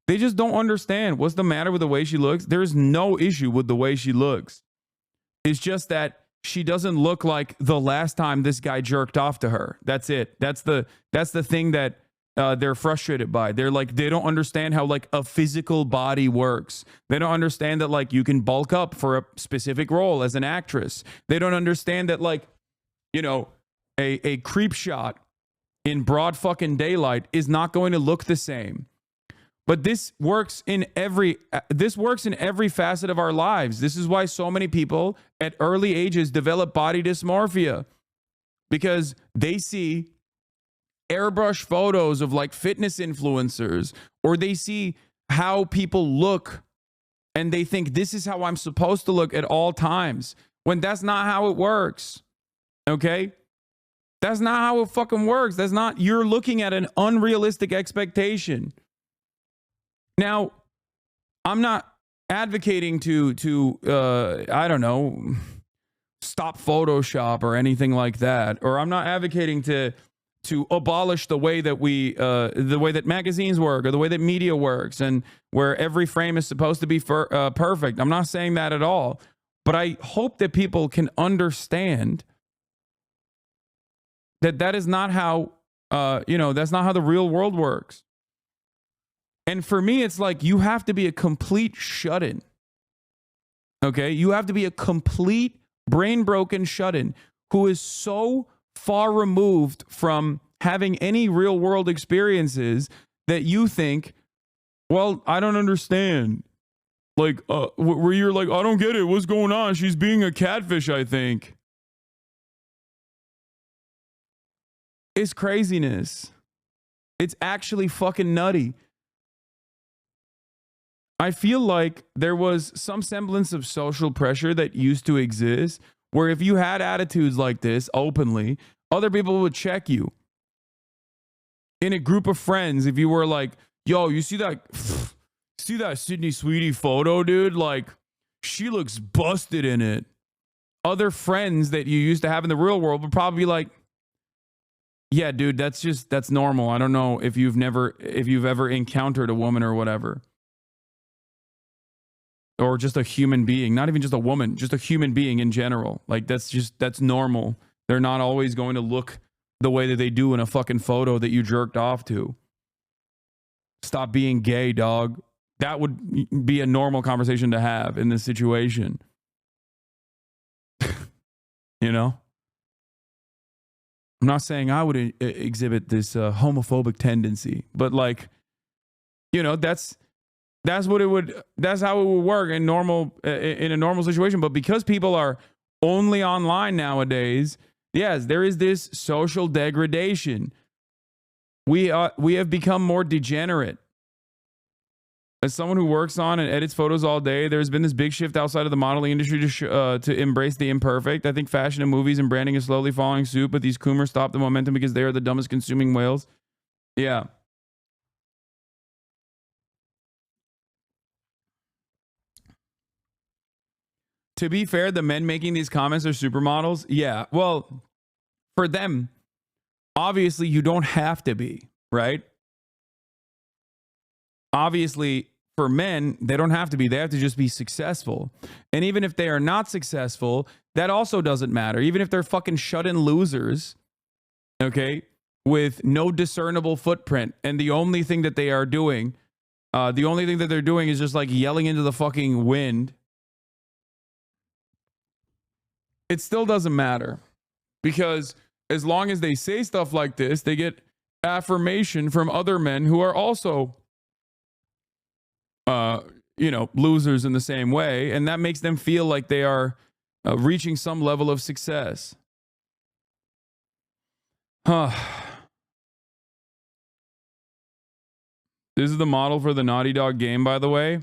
They just don't understand what's the matter with the way she looks. There's no issue with the way she looks. It's just that she doesn't look like the last time this guy jerked off to her. That's it. That's the thing that they're frustrated by. They're like, they don't understand how like a physical body works. They don't understand that like you can bulk up for a specific role as an actress. They don't understand that, like, you know, a creep shot in broad fucking daylight is not going to look the same. But this works in every facet of our lives. This is why so many people at early ages develop body dysmorphia, because they see airbrush photos of like fitness influencers, or they see how people look and they think this is how I'm supposed to look at all times, when that's not how it works. Okay? That's not how it fucking works. That's not, you're looking at an unrealistic expectation. Now, I'm not advocating to I don't know, stop Photoshop or anything like that, or I'm not advocating to abolish the way that the way that magazines work or the way that media works and where every frame is supposed to be perfect. I'm not saying that at all, but I hope that people can understand that is not how that's not how the real world works. And for me, it's like you have to be a complete shut-in. Okay? You have to be a complete brain-broken shut-in who is so far removed from having any real-world experiences that you think, well, I don't understand. Like, where you're like, I don't get it. What's going on? She's being a catfish, I think. It's craziness. It's actually fucking nutty. I feel like there was some semblance of social pressure that used to exist, where if you had attitudes like this openly, other people would check you. In a group of friends, if you were like, yo, you see that Sydney Sweetie photo, dude? Like, she looks busted in it. Other friends that you used to have in the real world would probably be like, Yeah, dude, that's normal. I don't know if you've ever encountered a woman or whatever. Or just a human being, not even just a woman, just a human being in general. Like that's normal. They're not always going to look the way that they do in a fucking photo that you jerked off to. Stop being gay, dog. That would be a normal conversation to have in this situation. You know? I'm not saying I would exhibit this homophobic tendency, but like, that's what it would. That's how it would work in a normal situation. But because people are only online nowadays, yes, there is this social degradation. We have become more degenerate. As someone who works on and edits photos all day, there's been this big shift outside of the modeling industry to embrace the imperfect. I think fashion and movies and branding is slowly following suit, but these coomers stop the momentum because they are the dumbest consuming whales. Yeah. To be fair, the men making these comments are supermodels. Yeah. Well, for them, obviously, you don't have to be, right? Obviously, for men, they don't have to be. They have to just be successful. And even if they are not successful, that also doesn't matter. Even if they're fucking shut in losers, okay, with no discernible footprint, and the only thing that they are doing, the only thing that they're doing is just like yelling into the fucking wind, it still doesn't matter. Because as long as they say stuff like this, they get affirmation from other men who are also losers in the same way, and that makes them feel like they are reaching some level of success. Huh. This is the model for the Naughty Dog game, by the way.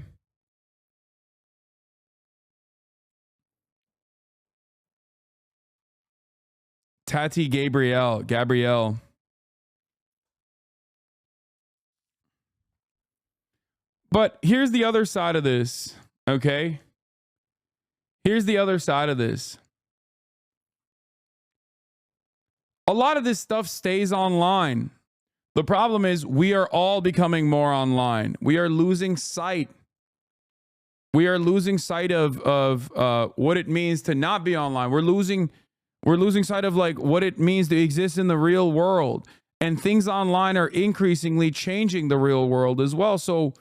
Tati Gabrielle. But here's the other side of this, okay? Here's the other side of this. A lot of this stuff stays online. The problem is we are all becoming more online. We are losing sight. We are losing sight of what it means to not be online. We're losing sight of like what it means to exist in the real world. And things online are increasingly changing the real world as well. So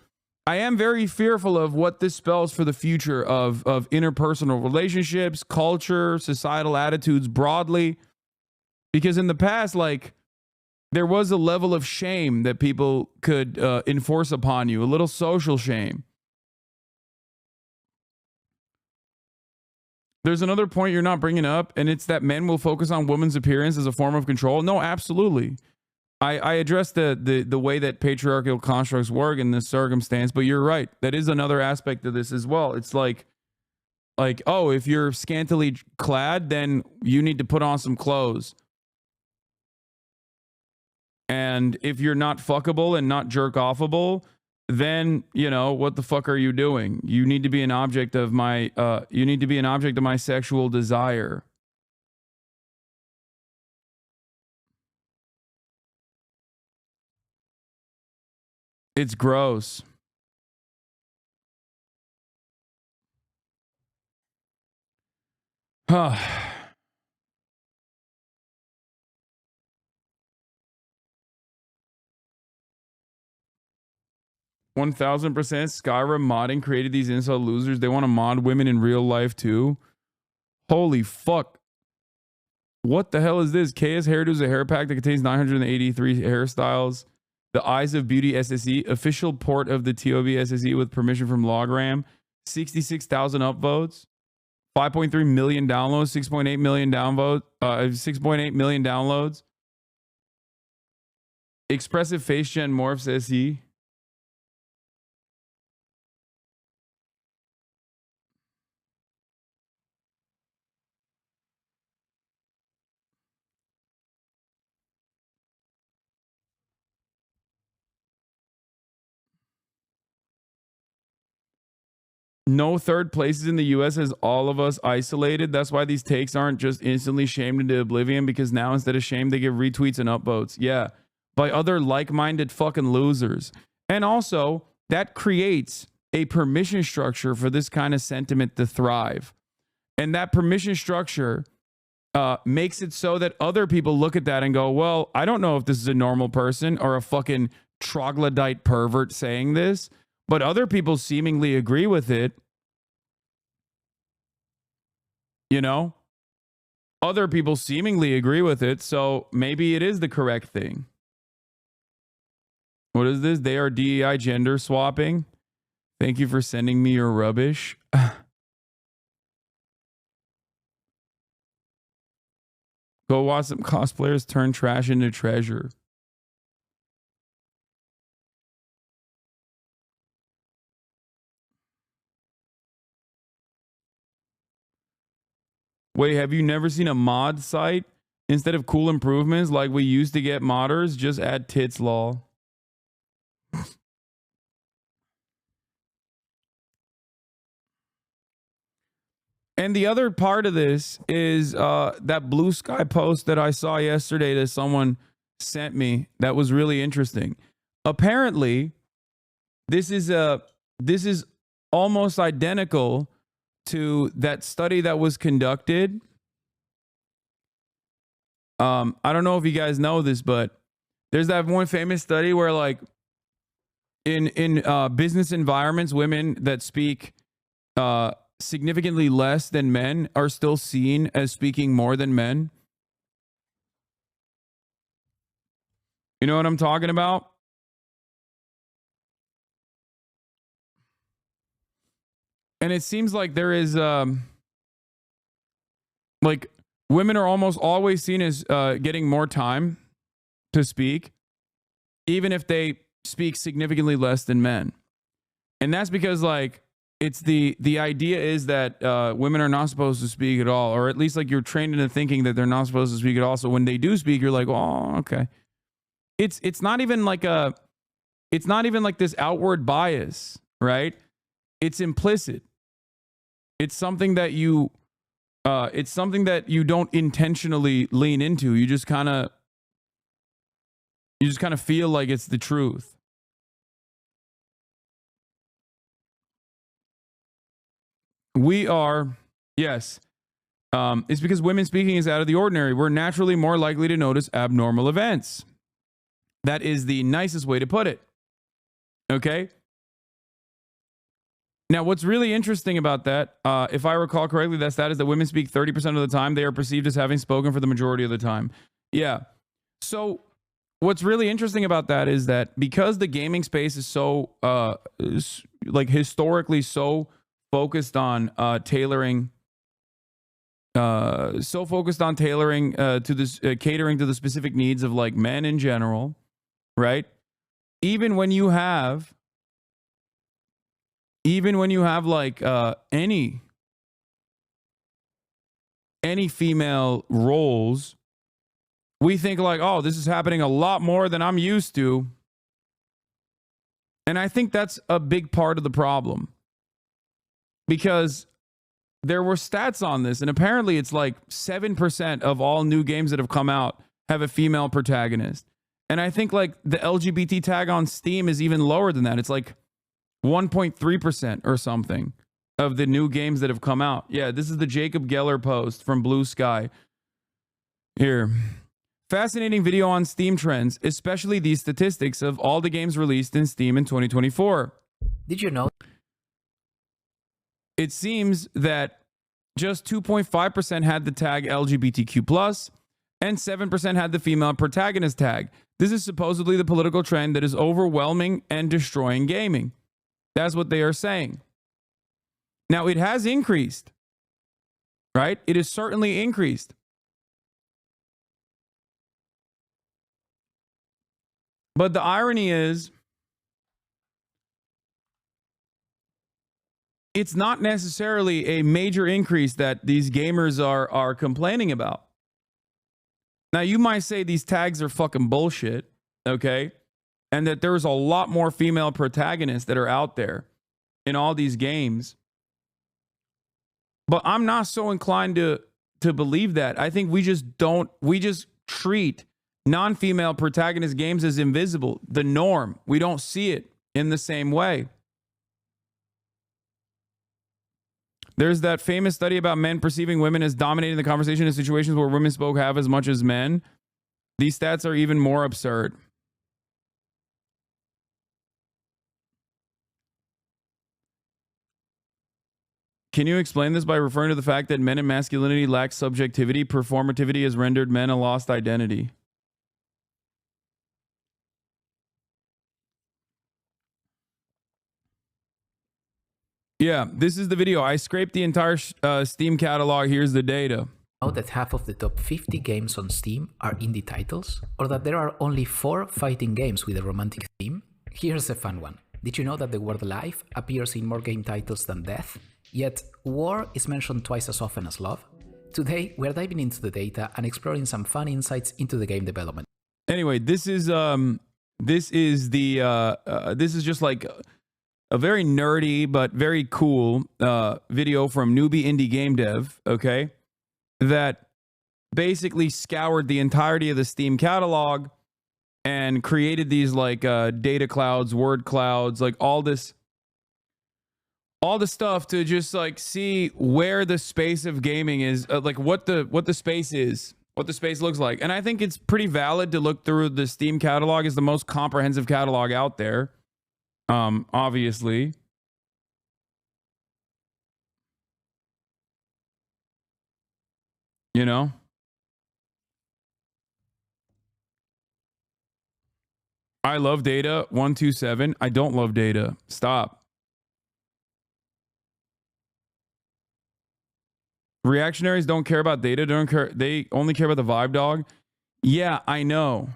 I am very fearful of what this spells for the future of interpersonal relationships, culture, societal attitudes broadly. Because in the past, like, there was a level of shame that people could enforce upon you, a little social shame. There's another point you're not bringing up, and it's that men will focus on women's appearance as a form of control. No, absolutely. I addressed the way that patriarchal constructs work in this circumstance, but you're right. That is another aspect of this as well. It's like, oh, if you're scantily clad, then you need to put on some clothes. And if you're not fuckable and not jerk offable, then, what the fuck are you doing? You need to be an object of my sexual desire. It's gross. Huh. 1000% Skyrim modding created these incel losers. They want to mod women in real life too. Holy fuck. What the hell is this? KS Hairdo is a hair pack that contains 983 hairstyles. The Eyes of Beauty SSE, official port of the TOB SSE with permission from Logram. 66,000 upvotes. 5.3 million downloads. 6.8 million downvotes. 6.8 million downloads. Expressive Face Gen Morphs SE. no third places in the US has all of us isolated. That's why these takes aren't just instantly shamed into oblivion, because now instead of shame, they give retweets and upvotes. Yeah. By other like-minded fucking losers. And also, that creates a permission structure for this kind of sentiment to thrive. And that permission structure makes it so that other people look at that and go, well, I don't know if this is a normal person or a fucking troglodyte pervert saying this, but other people seemingly agree with it. You know? Other people seemingly agree with it, so maybe it is the correct thing. What is this? They are DEI gender swapping. Thank you for sending me your rubbish. Go watch some cosplayers turn trash into treasure. Wait, have you never seen a mod site? Instead of cool improvements like we used to get modders, just add tits lol. And the other part of this is that Blue Sky post that I saw yesterday that someone sent me that was really interesting. Apparently, this is almost identical to that study that was conducted. I don't know if you guys know this, but there's that one famous study where, like, in business environments, women that speak significantly less than men are still seen as speaking more than men. You know what I'm talking about? And it seems like there is like women are almost always seen as getting more time to speak, even if they speak significantly less than men. And that's because, like, it's the idea is that women are not supposed to speak at all, or at least, like, you're trained into thinking that they're not supposed to speak at all. So when they do speak, you're like, oh, okay. It's not even like this outward bias, right? It's implicit. It's something that you don't intentionally lean into. You just kind of feel like it's the truth. We are, yes. It's because women speaking is out of the ordinary. We're naturally more likely to notice abnormal events. That is the nicest way to put it. Okay? Now, what's really interesting about that, if I recall correctly, that stat is that women speak 30% of the time. They are perceived as having spoken for the majority of the time. Yeah. So what's really interesting about that is that because the gaming space is so, like, historically so focused on tailoring to this, catering to the specific needs of, like, men in general, right? Even when you have like any female roles, we think like, oh, this is happening a lot more than I'm used to. And I think that's a big part of the problem, because there were stats on this, and apparently it's like 7% of all new games that have come out have a female protagonist. And I think, like, the LGBT tag on Steam is even lower than that. It's like 1.3% or something of the new games that have come out. Yeah, this is the Jacob Geller post from Blue Sky. Here. Fascinating video on Steam trends, especially these statistics of all the games released in Steam in 2024. Did you know? It seems that just 2.5% had the tag LGBTQ+, and 7% had the female protagonist tag. This is supposedly the political trend that is overwhelming and destroying gaming. That's what they are saying. Now, it has increased, right? It has certainly increased. But the irony is, it's not necessarily a major increase that these gamers are complaining about. Now, you might say these tags are fucking bullshit, okay? And that there's a lot more female protagonists that are out there in all these games. But I'm not so inclined to believe that. I think we just treat non-female protagonist games as invisible, the norm. We don't see it in the same way. There's that famous study about men perceiving women as dominating the conversation in situations where women spoke half as much as men. These stats are even more absurd. Can you explain this by referring to the fact that men and masculinity lack subjectivity? Performativity has rendered men a lost identity. Yeah, this is the video. I scraped the entire Steam catalog. Here's the data. Know that half of the top 50 games on Steam are indie titles, or that there are only 4 fighting games with a romantic theme? Here's a fun one. Did you know that the word life appears in more game titles than death? Yet war is mentioned twice as often as love? Today, we're diving into the data and exploring some fun insights into the game development. Anyway, this is just like a very nerdy but very cool video from Newbie Indie Game Dev, okay, that basically scoured the entirety of the Steam catalog and created these like data clouds, word clouds, like all the stuff to just like see where the space of gaming is, like what the space is, what the space looks like. And I think it's pretty valid to look through the Steam catalog. Is the most comprehensive catalog out there. Obviously. You know? I love data 127. I don't love data. Stop. Reactionaries don't care about data. They only care about the vibe, dog. Yeah, I know.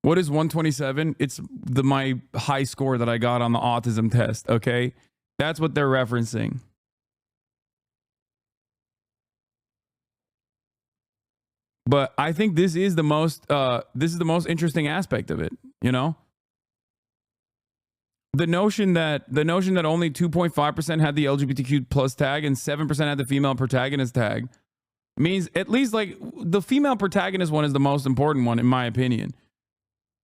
What is 127? It's my high score that I got on the autism test, okay? That's what they're referencing. But I think this is the most interesting aspect of it, you know? The notion that only 2.5% had the LGBTQ plus tag and 7% had the female protagonist tag means at least like the female protagonist one is the most important one in my opinion.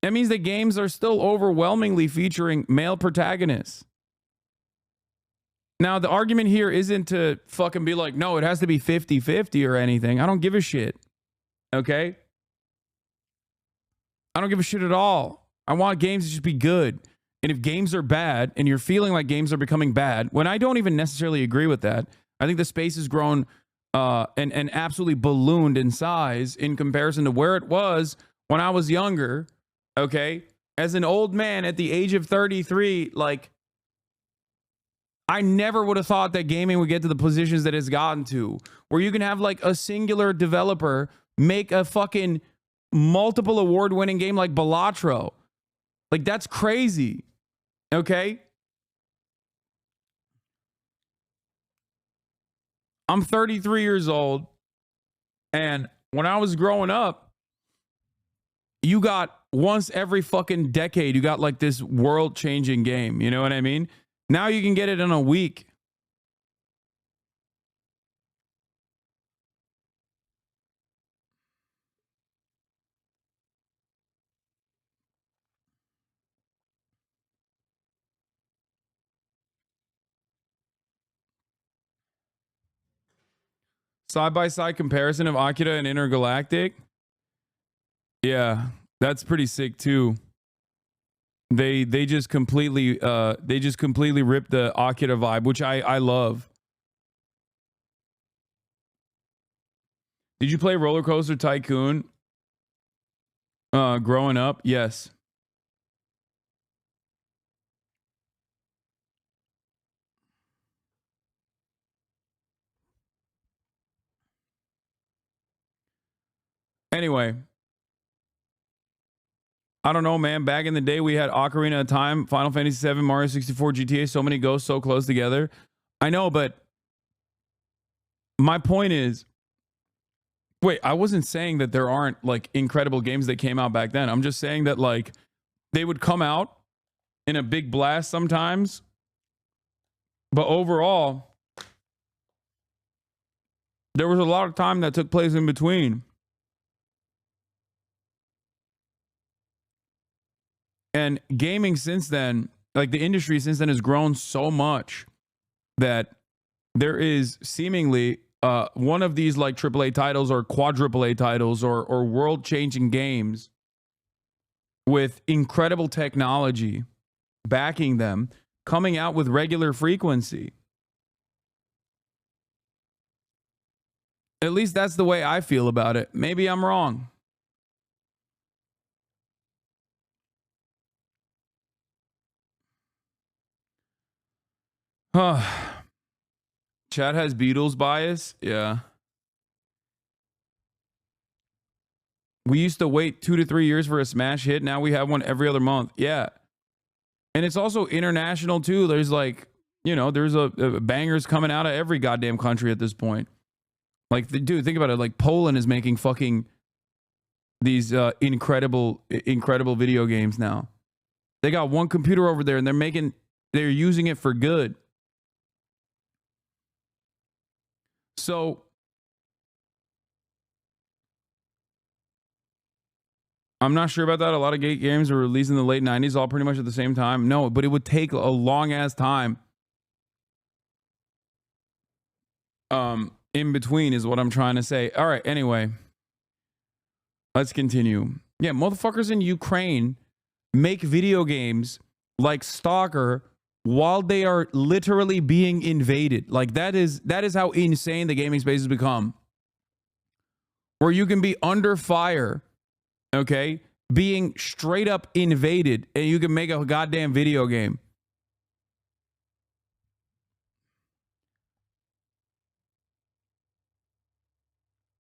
That means that games are still overwhelmingly featuring male protagonists. Now, the argument here isn't to fucking be like, no, it has to be 50-50 or anything. I don't give a shit. Okay? I don't give a shit at all. I want games to just be good. And if games are bad and you're feeling like games are becoming bad, when I don't even necessarily agree with that, I think the space has grown and absolutely ballooned in size in comparison to where it was when I was younger. Okay? As an old man at the age of 33, like, I never would have thought that gaming would get to the positions that it's gotten to, where you can have like a singular developer make a fucking multiple award-winning game like Balatro. Like, that's crazy. Okay? I'm 33 years old, and when I was growing up, you got once every fucking decade, you got like this world-changing game. You know what I mean? Now you can get it in a week. Side-by-side comparison of Akira and Intergalactic. Yeah, that's pretty sick too. They just completely ripped the Akira vibe, which I love. Did you play Roller Coaster Tycoon growing up? Yes. Anyway, I don't know, man. Back in the day, we had Ocarina of Time, Final Fantasy VII, Mario 64, GTA. So many ghosts so close together. I know, but my point is, wait, I wasn't saying that there aren't like incredible games that came out back then. I'm just saying that like they would come out in a big blast sometimes, But overall, there was a lot of time that took place in between. And gaming since then, like the industry since then has grown so much that there is seemingly one of these like AAA titles or quadruple A titles or world-changing games with incredible technology backing them, coming out with regular frequency. At least that's the way I feel about it. Maybe I'm wrong. Chad has Beatles bias. Yeah. We used to wait 2 to 3 years for a smash hit. Now we have one every other month. Yeah. And it's also international too. There's like, you know, there's a bangers coming out of every goddamn country at this point. Like, dude, think about it. Like Poland is making fucking these incredible video games now. They got one computer over there and they're using it for good. So I'm not sure about that. A lot of games were released in the late 90s, all pretty much at the same time. No, but it would take a long ass time in between is what I'm trying to say. All right, anyway. Let's continue. Yeah, motherfuckers in Ukraine make video games like Stalker while they are literally being invaded. Like that is how insane the gaming space has become. Where you can be under fire, okay, being straight up invaded, and you can make a goddamn video game.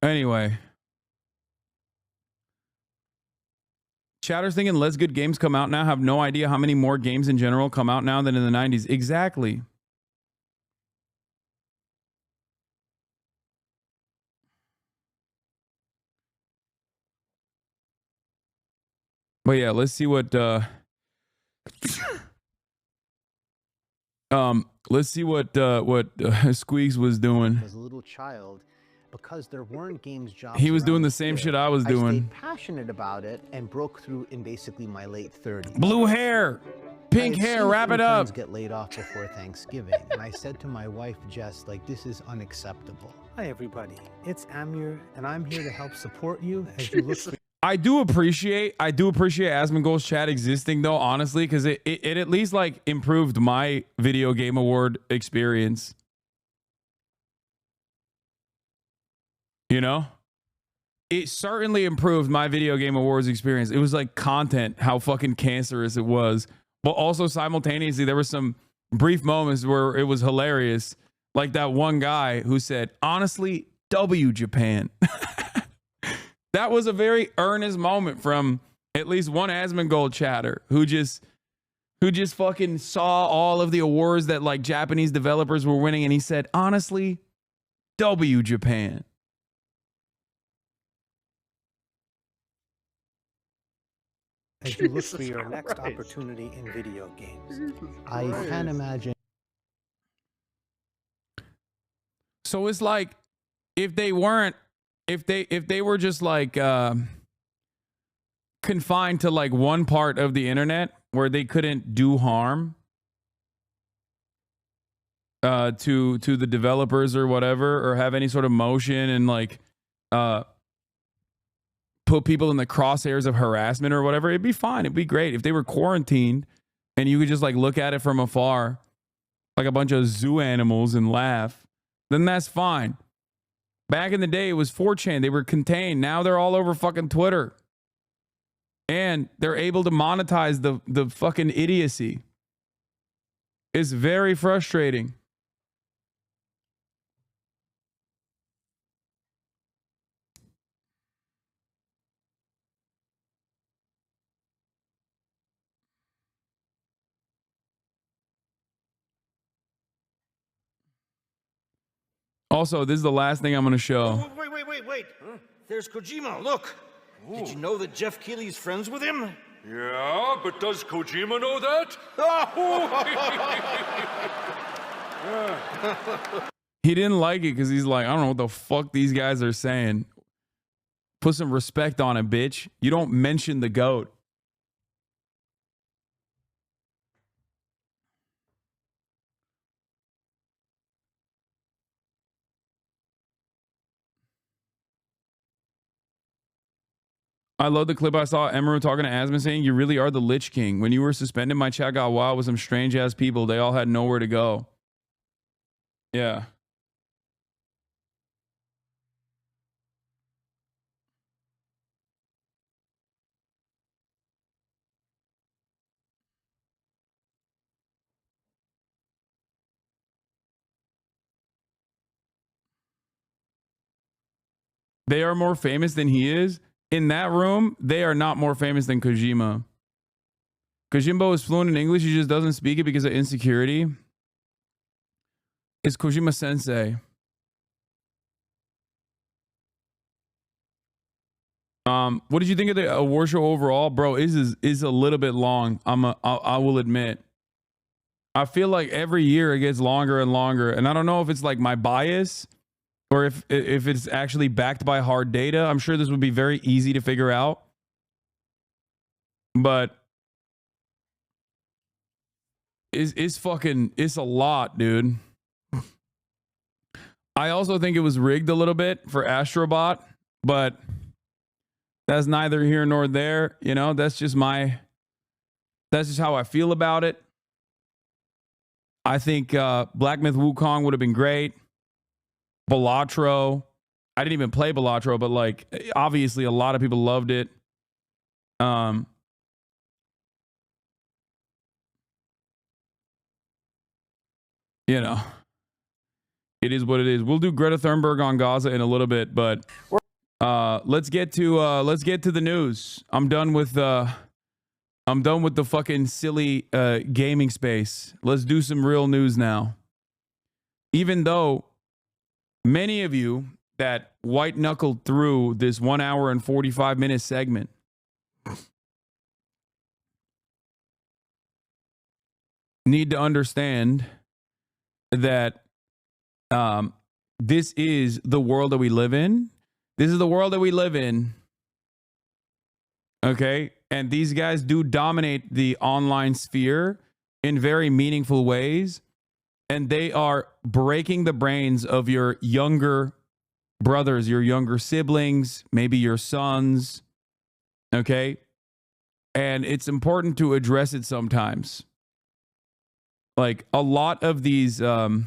Anyway. Chatter's thinking less good games come out now. Have no idea how many more games in general come out now than in the 90s. Exactly. But yeah, let's see what Squeaks was doing. As a little child, because there weren't games jobs. He was doing the same shit I was doing. I stayed passionate about it and broke through in basically my late 30s. Blue hair, pink hair, wrap it up. Get laid off before Thanksgiving, and I said to my wife Jess, like, this is unacceptable. Hi everybody, it's Amir, and I'm here to help support you as you look for. I do appreciate Asmongold's chat existing though, honestly, because it at least like improved my video game award experience. You know, it certainly improved my video game awards experience. It was like content, how fucking cancerous it was. But also simultaneously, there were some brief moments where it was hilarious. Like that one guy who said, honestly, W Japan. That was a very earnest moment from at least one Asmongold chatter who just fucking saw all of the awards that like Japanese developers were winning. And he said, honestly, W Japan. As you look for your next opportunity in video games. I can't imagine. So it's like if they were just like confined to like one part of the internet where they couldn't do harm to the developers or whatever, or have any sort of motion and like put people in the crosshairs of harassment or whatever, it'd be fine. It'd be great if they were quarantined and you could just like look at it from afar like a bunch of zoo animals and laugh. Then that's fine. Back in the day, it was 4chan. They were contained. Now they're all over fucking Twitter. And they're able to monetize the fucking idiocy. It's very frustrating. Also, this is the last thing I'm going to show. Wait. Huh? There's Kojima, look. Ooh. Did you know that Jeff Keighley's friends with him? Yeah, but does Kojima know that? He didn't like it because he's like, I don't know what the fuck these guys are saying. Put some respect on it, bitch. You don't mention the GOAT. I love the clip I saw Emeru talking to Asman saying, you really are the Lich King. When you were suspended, my chat got wild with some strange ass people. They all had nowhere to go. Yeah. They are more famous than he is. In that room, they are not more famous than Kojima. Kojimbo is fluent in English. He just doesn't speak it because of insecurity. It's Kojima Sensei. What did you think of the award show overall, bro? Is a little bit long. I will admit. I feel like every year it gets longer and longer, and I don't know if it's like my bias or if it's actually backed by hard data. I'm sure this would be very easy to figure out, but it's a lot, dude. I also think it was rigged a little bit for Astrobot, but that's neither here nor there. You know, that's just how I feel about it. I think Black Myth Wukong would have been great. Balatro. I didn't even play Balatro, but like obviously a lot of people loved it. You know, it is what it is. We'll do Greta Thunberg on Gaza in a little bit, but let's get to the news. I'm done with the fucking silly gaming space. Let's do some real news now. Even though many of you that white knuckled through this 1 hour and 45-minute segment need to understand that this is the world that we live in. This is the world that we live in. Okay? And these guys do dominate the online sphere in very meaningful ways. And they are breaking the brains of your younger brothers, your younger siblings, maybe your sons. Okay? And it's important to address it sometimes. Like a lot of these, the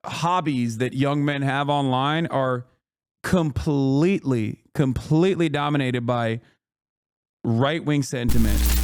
hobbies that young men have online are completely dominated by right-wing sentiment.